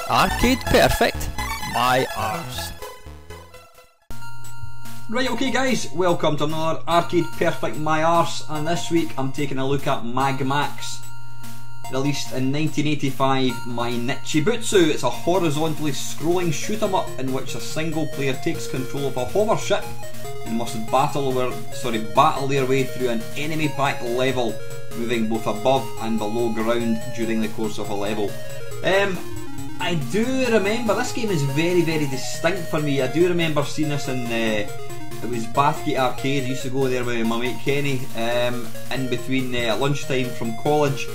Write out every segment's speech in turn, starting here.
Arcade Perfect, my arse. Right, okay guys, welcome to another Arcade Perfect My Arse, and this week I'm taking a look at Mag Max. Released in 1985, My Nichibutsu. It's a horizontally scrolling shoot 'em up in which a single player takes control of a hover ship and must battle their way through an enemy packed level, moving both above and below ground during the course of a level. I do remember, this game is very distinct for me. I do remember seeing this in it was Bathgate Arcade. I used to go there with my mate Kenny in between lunchtime from college,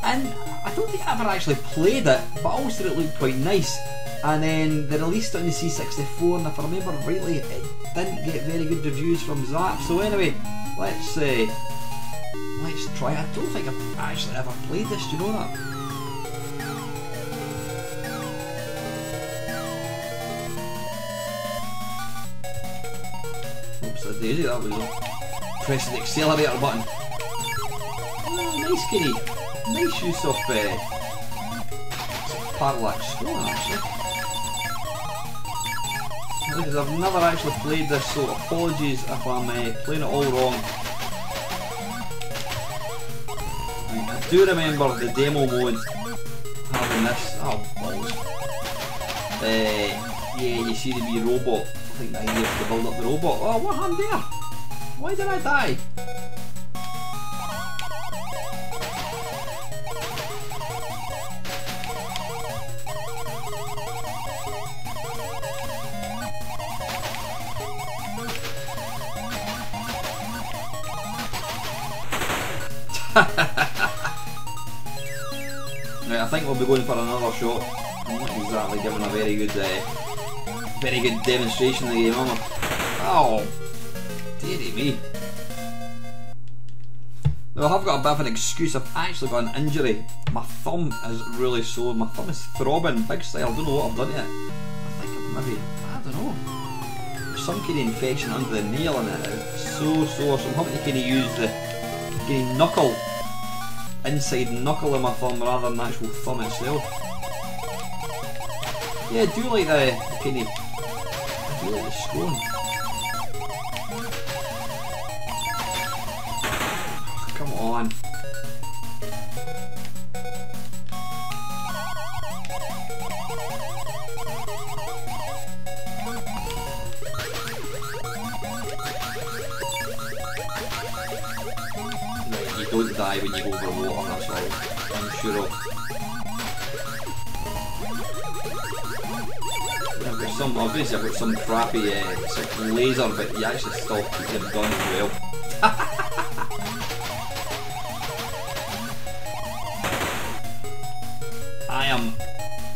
and I don't think I ever actually played it, but I always thought it looked quite nice. And then they released it on the C64, and if I remember rightly, it didn't get very good reviews from Zap. So anyway, let's try it. I don't think I've actually ever played this, do you know that? Oops, I did it, that was pressing the accelerator button. Oh, nice Kenny. Nice use of parallax scrolling actually. Because I've never actually played this, so apologies if I'm playing it all wrong. I do remember the demo mode having this. Oh balls. Yeah, you see the wee robot. I think that you have to build up the robot. Oh, what happened there? Why did I die? Right, I think we'll be going for another shot. I'm not exactly giving a very good demonstration of the game, am I? Oh, dearie me. Now I have got a bit of an excuse. I've actually got an injury. My thumb is really sore. My thumb is throbbing big style. I don't know what I've done to it. I think I've maybe, I don't know, there's some kind of infection under the nail and it's so sore. So I'm having to kind of use the knuckle, inside knuckle of my thumb rather than the actual thumb itself. Yeah, I do like the kind of, I do like the scrolling. Come on. You don't die when you go over water, that's all I'm sure of. Obviously I've got some crappy laser, but you actually still keep them gun as well. I am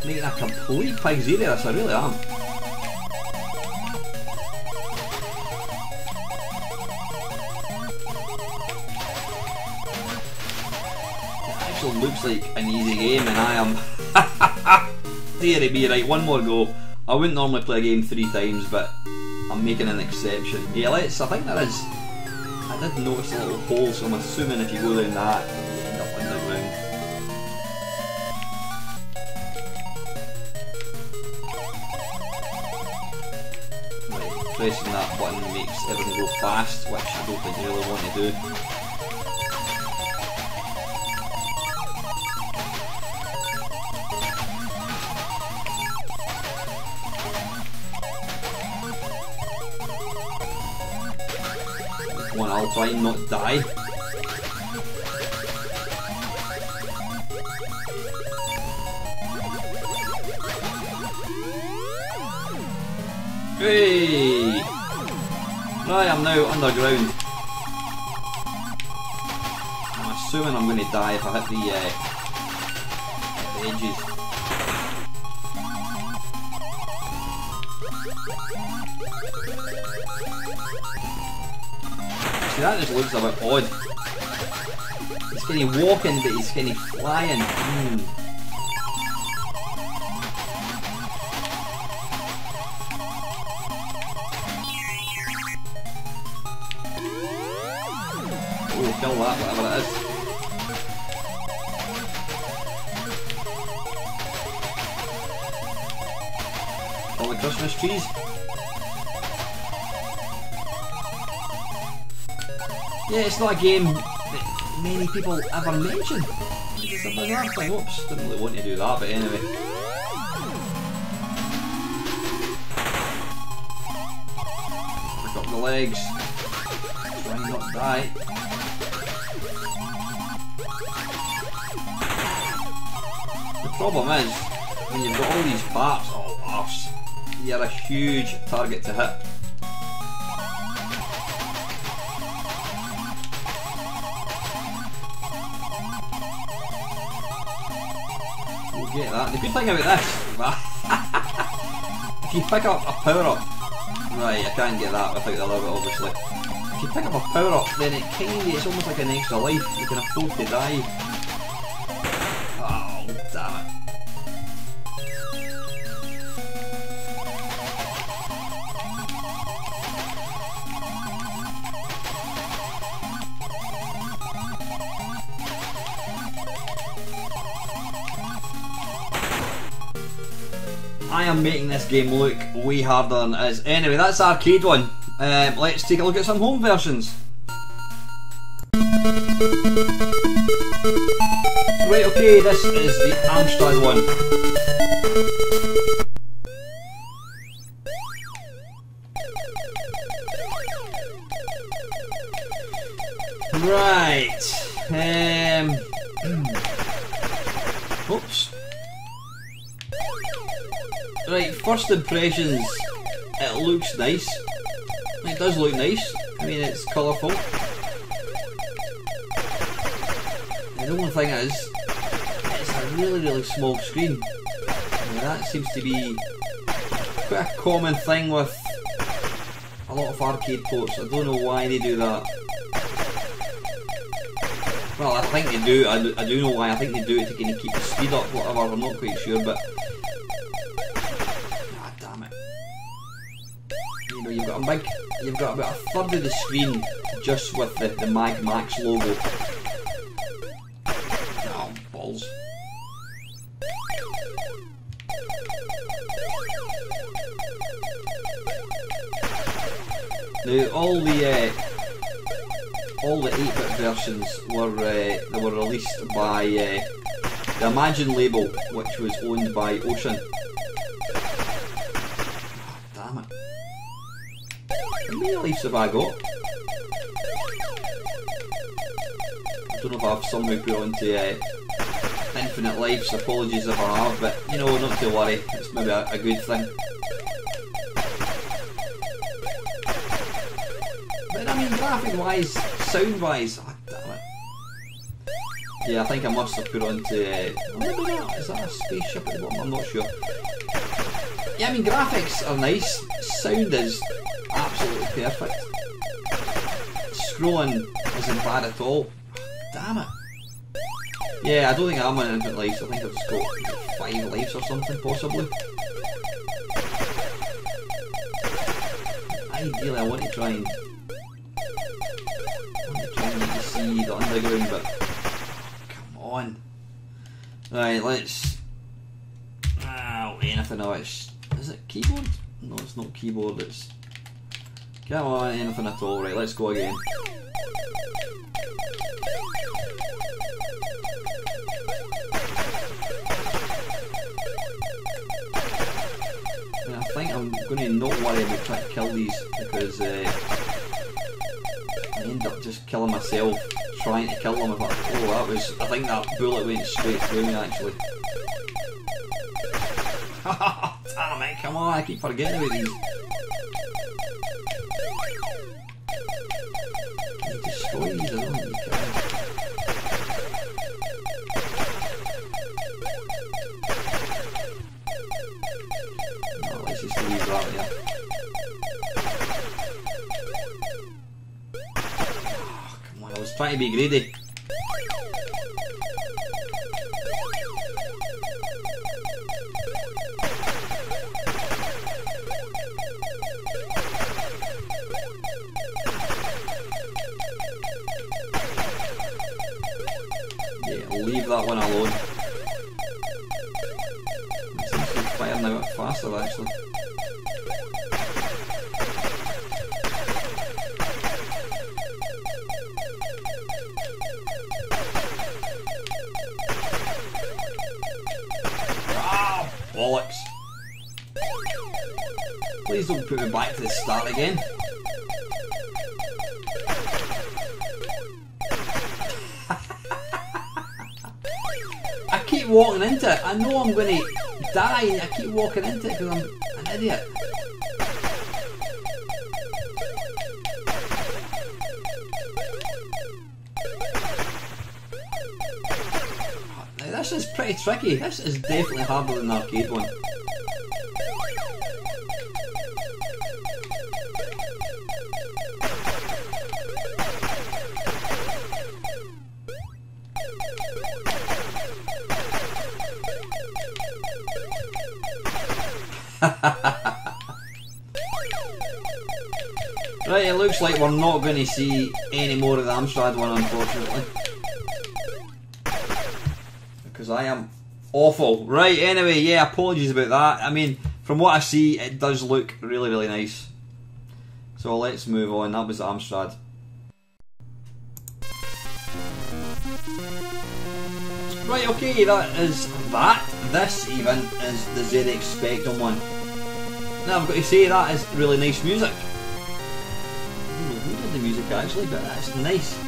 making a complete pig's ear of this, I really am. Looks like an easy game and I am dearie me. Right, one more go. I wouldn't normally play a game 3 times, but I'm making an exception. Yeah, I think there is, I did notice a little hole, so I'm assuming if you go down that you end up underground. Right, pressing that button makes everything go fast, which I don't think you really want to do. Come on, I'll try and not die. Hey! Right, I'm now underground. I'm assuming I'm going to die if I hit the edges. See, that just looks a bit odd. He's kind of walking, but he's kind of flying. Oh, kill that, whatever it is. Christmas trees. Yeah, it's not a game that many people ever mention. It's a bizarre thing. Oops, didn't really want to do that, but anyway. Pick up the legs. Try and not die. The problem is, when you've got all these parts, oh arse, you're a huge target to hit. We'll get that. The good thing about this, if you pick up a power up, right, I can't get that without the other bit obviously. If you pick up a power up, then it's almost like an extra life. You can afford to die. Oh, damn it. I am making this game look way harder than it is. Anyway, that's the arcade one. Let's take a look at some home versions. Right, okay, this is the Amstrad one. Right. Oops. Right, first impressions, it looks nice. It does look nice. I mean, it's colourful. The only thing is, it's a really small screen. And that seems to be quite a common thing with a lot of arcade ports. I don't know why they do that. Well, I think they do. I do know why. I think they do it to kind of keep the speed up, whatever. I'm not quite sure, but you've got about a third of the screen just with the Mag Max logo. Oh, balls. Now all the 8-bit versions were released by the Imagine label, which was owned by Ocean. Damn it. How many lives have I got? I don't know if I've somehow put onto infinite lives, apologies if I have, but you know, not to worry, it's maybe a good thing. But I mean, graphic wise, sound wise, oh, damn it. Yeah, I think I must have put onto, maybe not, is that a spaceship at the bottom? I'm not sure. Yeah, I mean, graphics are nice, sound is absolutely perfect. Scrolling isn't bad at all. Damn it. Yeah, I don't think I'm on infinite lives. I think I've just got 5 lives or something, possibly. Ideally, I want to try and make you see the underground, but come on. Right, let's. Anything else? Is it keyboard? No, it's not keyboard. It's. Come on, anything at all. Right, let's go again. And I think I'm going to not worry about trying to kill these because I end up just killing myself trying to kill them. I think that bullet went straight through me actually. Damn it, come on, I keep forgetting about these. Can you destroy these? I don't think you can. No, let's just leave that there. Oh, come on, I was trying to be greedy. Leave that one alone. It seems to be firing out faster actually. don't put me back to the start again. I keep walking into it. I know I'm going to die and I keep walking into it because I'm an idiot. Now, this is pretty tricky. This is definitely harder than the arcade one. Right, it looks like we're not going to see any more of the Amstrad one, unfortunately. Because I am awful. Right, anyway, yeah, apologies about that. I mean, from what I see, it does look really, really nice. So let's move on. That was the Amstrad. Right, okay, that is that. This even is the ZX Spectrum one. Now I've got to say that is really nice music. I don't know who did the music actually, but that's nice.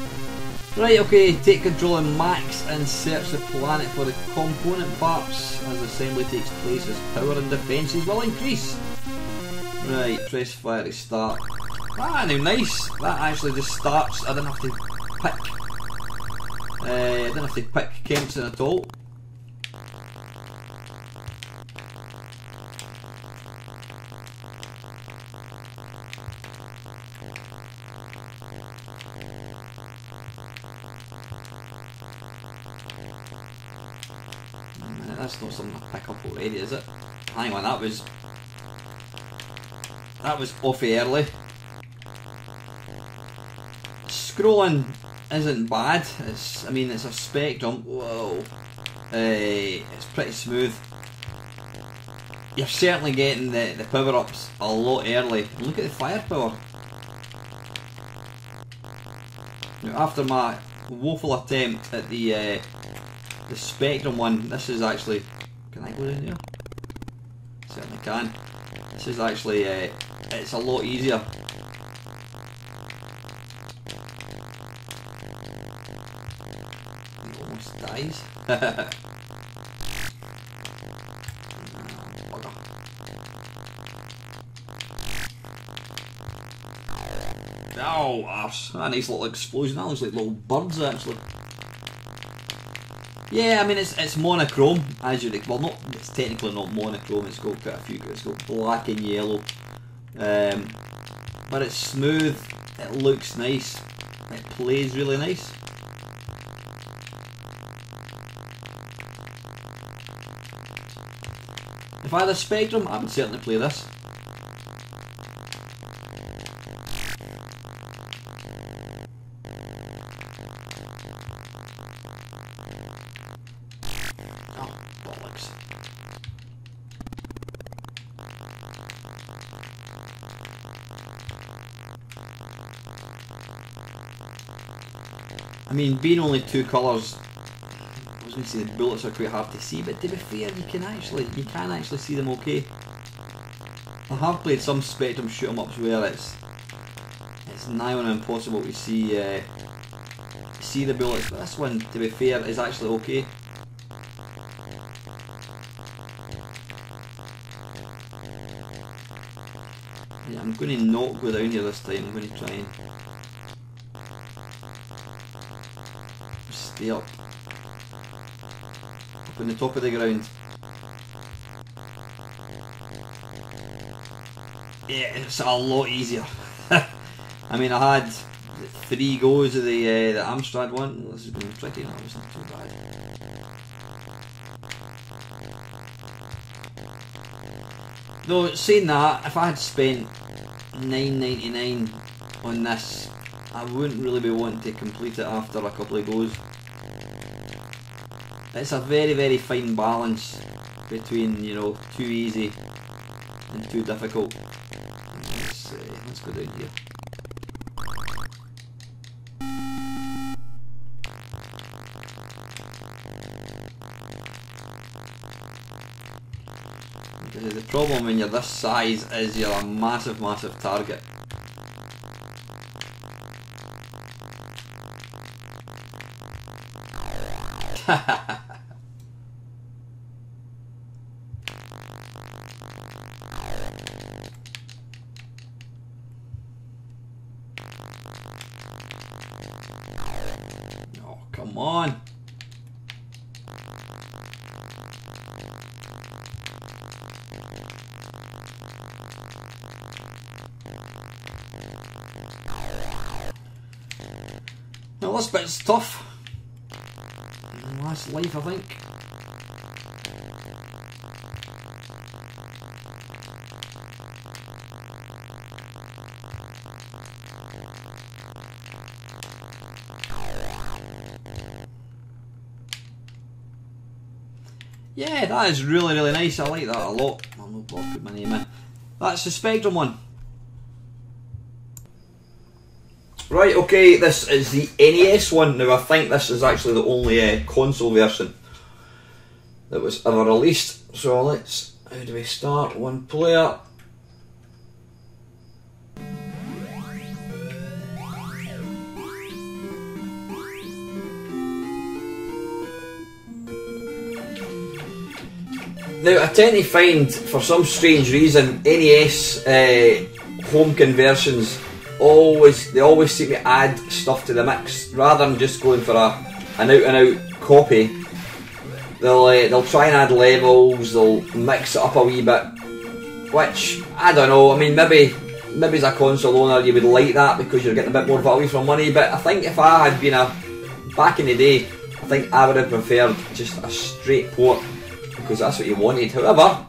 Right, okay, take control of Max and search the planet for the component parts. As assembly takes place, as power and defences will increase. Right, press fire to start. Ah, now nice. That actually just starts. I don't have to pick. I don't have to pick Kempson at all. That's not something I pick up already, is it? Hang on, that was awfully early. Scrolling isn't bad. I mean, it's a Spectrum. Whoa, it's pretty smooth. You're certainly getting the power ups a lot early. Look at the firepower. Now, after my woeful attempt at the Spectrum one, this is actually. Can I go in there? Certainly can. This is actually it's a lot easier. He almost dies. Bugger. Oh, arse. A nice little explosion. That looks like little birds actually. Yeah, I mean it's monochrome, as you'd well not. It's technically not monochrome. It's got quite a few. It's got black and yellow, but it's smooth. It looks nice. It plays really nice. If I had a Spectrum, I would certainly play this. I mean, being only two colours, I was going to say the bullets are quite hard to see, but to be fair, you can actually see them okay. I have played some Spectrum shoot 'em ups where it's nigh on impossible to see the bullets, but this one, to be fair, is actually okay. Yeah, I'm going to not go down here this time. I'm going to try and stay up on the top of the ground. Yeah, it's a lot easier. I mean, I had 3 goes of the Amstrad one. This is going to be tricky. That wasn't too bad. Though, saying that, if I had spent $9.99 on this, I wouldn't really be wanting to complete it after a couple of goes. It's a very, very fine balance between, you know, too easy and too difficult. Let's go down here. The problem when you're this size is you're a massive, massive target. Oh, come on. Well, this bit's tough. Last life, I think. Yeah, that is really, really nice. I like that a lot. I'll put my name in. That's the Spectrum one. Right, okay, this is the NES one. Now I think this is actually the only console version that was ever released. So let's, how do we start? One player. Now I tend to find, for some strange reason, NES home conversions they always seem to add stuff to the mix rather than just going for an out and out copy. They'll try and add levels, they'll mix it up a wee bit, which I don't know. I mean, maybe as a console owner you would like that because you're getting a bit more value for money. But I think if I had been back in the day, I think I would have preferred just a straight port because that's what you wanted. However,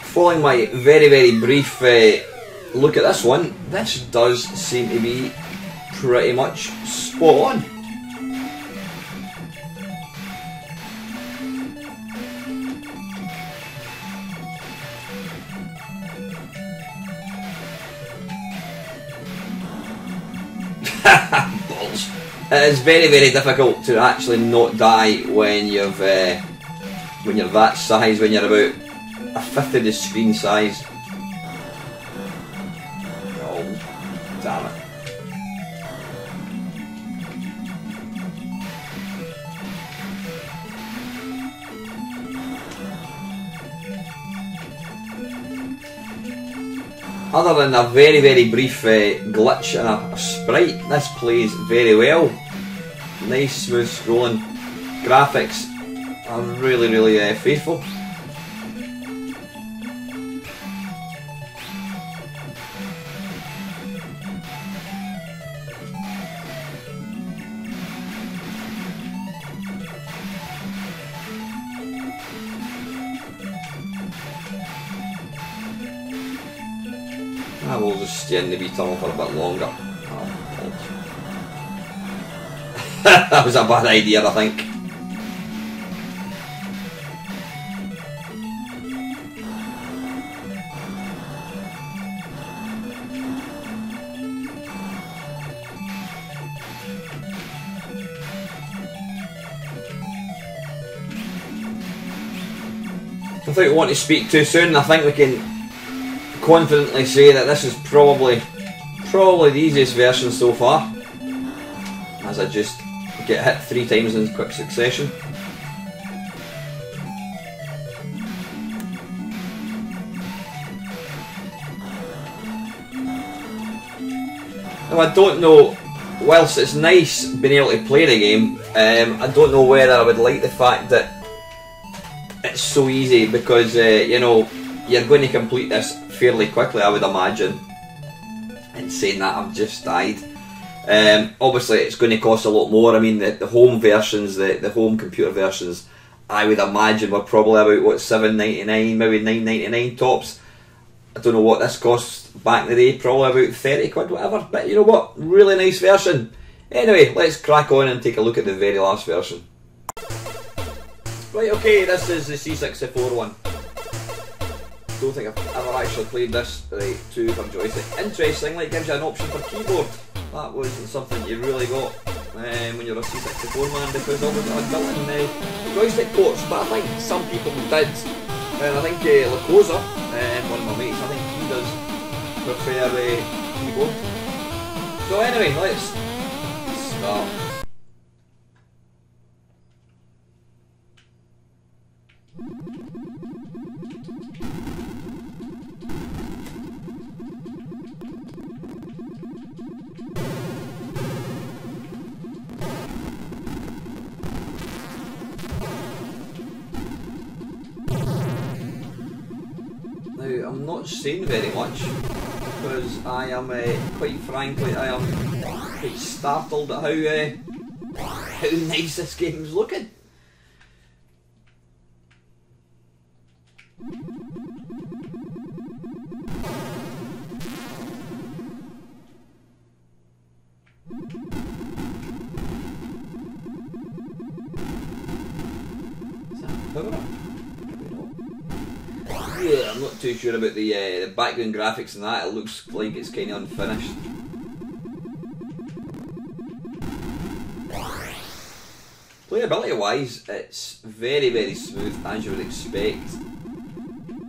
following my very, very brief look at this one, this does seem to be pretty much spot on. Balls. It is very, very difficult to actually not die when you're that size, when you're about a fifth of the screen size. Damn it. Other than a very, very brief glitch and a sprite, this plays very well. Nice, smooth scrolling. Graphics are really, really faithful. I will just stay in the wee tunnel for a bit longer. Oh, that was a bad idea, I think. I think we want to speak too soon. I think we can confidently say that this is probably the easiest version so far, as I just get hit 3 times in quick succession. Now I don't know, whilst it's nice being able to play the game, I don't know whether I would like the fact that it's so easy because you know, you're going to complete this fairly quickly, I would imagine. And saying that, I've just died. Obviously it's going to cost a lot more. I mean, the home versions, the home computer versions, I would imagine were probably about, what, $7.99, maybe $9.99 tops. I don't know what this cost back in the day, probably about 30 quid, whatever. But you know what, really nice version. Anyway, let's crack on and take a look at the very last version. Right, okay, this is the C64 one. Don't think I've ever actually played this. Right, 2 for joystick. Interestingly, it gives you an option for keyboard. That wasn't something you really got when you're a C64 man, because obviously I had built-in joystick ports, but I think some people did And I think Lacosa, one of my mates, I think he does prefer keyboard. So anyway, let's start. Now, I'm not saying very much because I am, quite frankly, I am quite startled at how nice this game is looking. Is that power up? Yeah, I'm not too sure about the background graphics and that. It looks like it's kind of unfinished. Playability wise, it's very, very smooth as you would expect.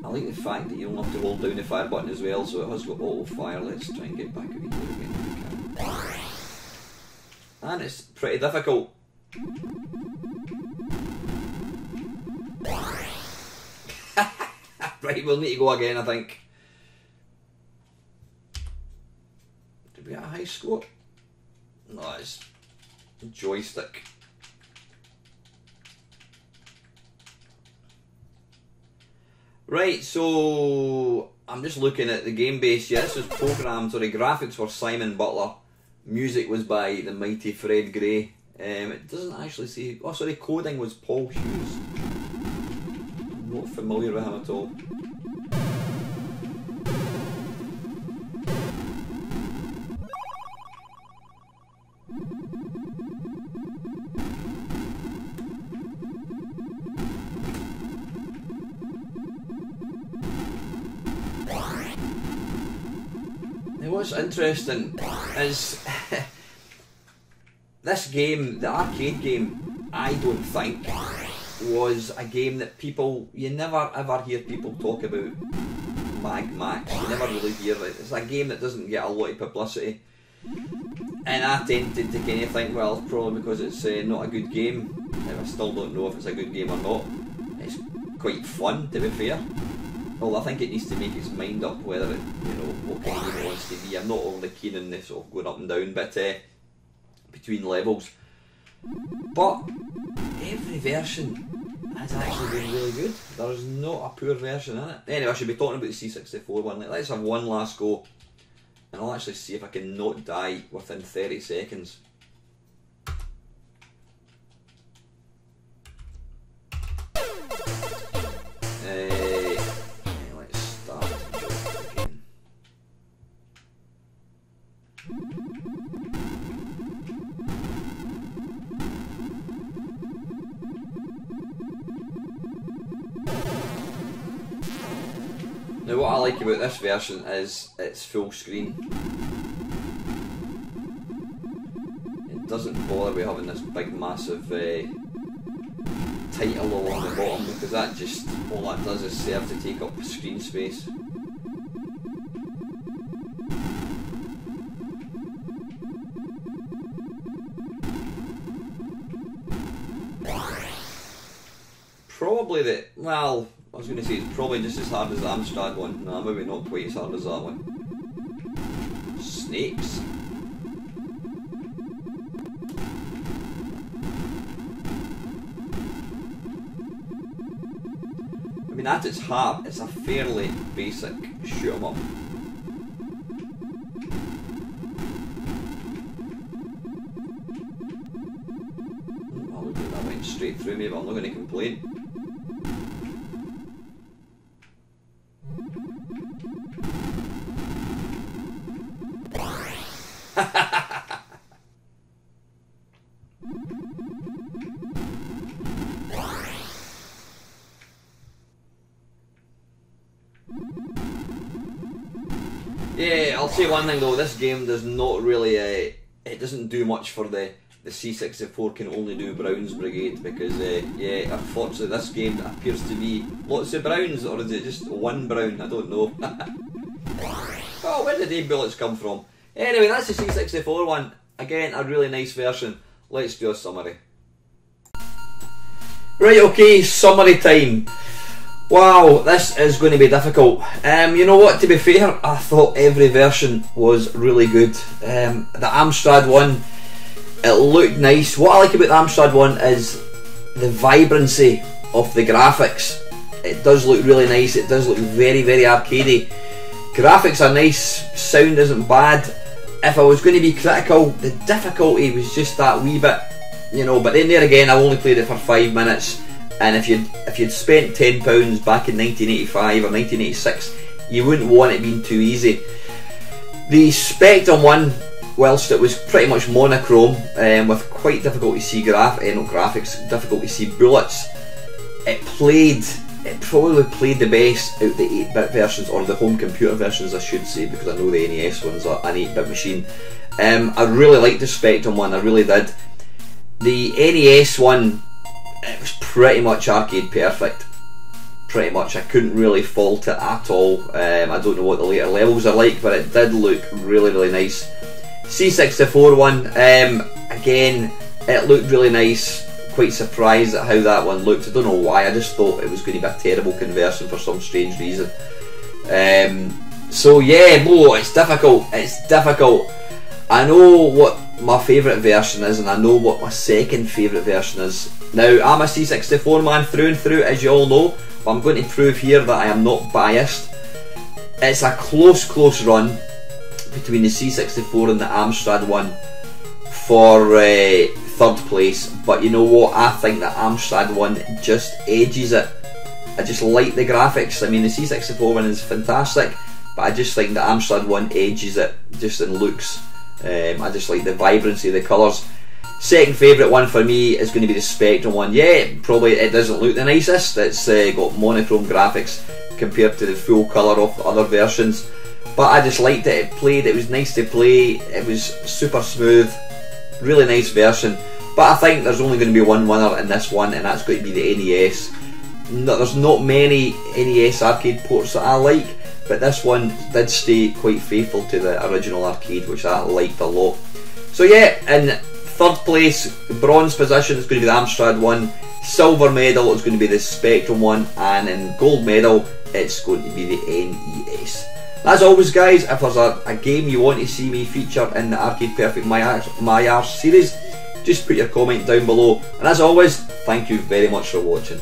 I like the fact that you don't have to hold down the fire button as well, so it has got auto fire. Let's try and get back over here again. And it's pretty difficult. Right, we'll need to go again, I think. Did we get a high score? No, it's joystick. Right, so I'm just looking at the game base. Yeah, this was programmed, so the graphics were Simon Butler. Music was by the mighty Fred Gray. It doesn't actually say... Oh, sorry, coding was Paul Hughes. I'm not familiar with him at all. Now what's interesting is this game, the arcade game, I don't think was a game that people, you never ever hear people talk about Mag Max. You never really hear it. It's a game that doesn't get a lot of publicity. And I tended to kind of think, well, it's probably because it's not a good game. Now, I still don't know if it's a good game or not. It's quite fun, to be fair. Well, I think it needs to make its mind up whether it, you know, what kind of game it wants to be. I'm not overly keen on this sort of going up and down bit between levels. But every version has actually been really good. There is not a poor version in it. Anyway, I should be talking about the C64 one. Let's have one last go. And I'll actually see if I can not die within 30 seconds. Let's start again. Now what I like about this version is it's full screen. It doesn't bother with having this big massive title along the bottom, because that just, all that does is serve to take up screen space. Probably the, well, I was going to say it's probably just as hard as the Amstrad one. No, maybe not quite as hard as that one. Snakes. I mean, at its heart, it's a fairly basic shoot 'em up. Oh, look at that, went straight through me, but I'm not going to complain. Yeah, I'll say one thing though, this game does not really, it doesn't do much for the the C64 can only do Browns Brigade, because yeah, unfortunately this game appears to be lots of Browns, or is it just one Brown? I don't know. Oh, where did the bullets come from? Anyway, that's the C64 one. Again, a really nice version. Let's do a summary. Right, okay, summary time. Wow, this is going to be difficult. You know what, to be fair, I thought every version was really good. The Amstrad one, it looked nice. What I like about the Amstrad one is the vibrancy of the graphics. It does look really nice, it does look very, very arcadey. Graphics are nice, sound isn't bad. If I was going to be critical, the difficulty was just that wee bit, you know, but then there again, I only played it for 5 minutes, and if you'd spent £10 back in 1985 or 1986, you wouldn't want it being too easy. The Spectrum one, whilst it was pretty much monochrome, with quite difficult to see graphics, difficult to see bullets, it probably played the best out of the 8-bit versions, or the home computer versions I should say, because I know the NES one's an 8-bit machine. I really liked the Spectrum one, I really did. The NES one, it was pretty much arcade perfect. Pretty much, I couldn't really fault it at all. I don't know what the later levels are like, but it did look really, really nice. C64 one, again, it looked really nice. Quite surprised at how that one looked. I don't know why, I just thought it was going to be a terrible conversion for some strange reason. So yeah, it's difficult, I know what my favourite version is, and I know what my second favourite version is. Now, I'm a C64 man through and through, as you all know, but I'm going to prove here that I am not biased. It's a close run between the C64 and the Amstrad one for third place, but you know what, I think the Amstrad one just edges it. I just like the graphics. I mean, the C64 one is fantastic, but I just think the Amstrad one edges it just in looks. I just like the vibrancy of the colours. Second favourite one for me is going to be the Spectrum one. Yeah, probably it doesn't look the nicest. It's got monochrome graphics compared to the full colour of the other versions, but I just liked it. It was nice to play, it was super smooth, really nice version. But I think there's only going to be one winner in this one, and that's going to be the NES. There's not many NES arcade ports that I like, but this one did stay quite faithful to the original arcade, which I liked a lot. So yeah, in third place, bronze position is going to be the Amstrad one. Silver medal is going to be the Spectrum one, and in gold medal it's going to be the NES. As always guys, if there's a game you want to see me feature in the Arcade Perfect My Arse series, just put your comment down below, and as always, thank you very much for watching.